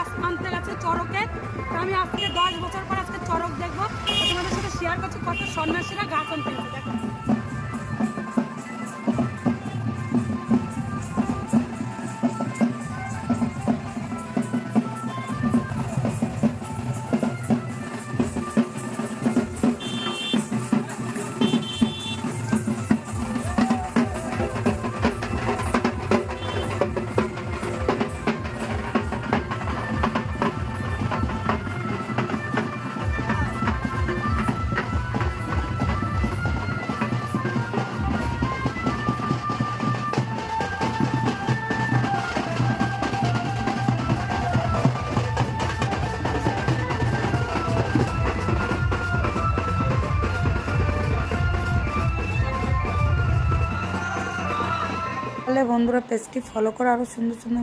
গাছ আনতে গেছে চড়কে। আমি আজ থেকে 10 বছর পর আজকে চড়ক দেখবো, তোমাদের সাথে শেয়ার করছি কত সন্ন্যাসীরা গাছ আনতে গেছে। দেখো তাহলে বন্ধুরা পেজটি ফলো করে আরও সুন্দর সুন্দর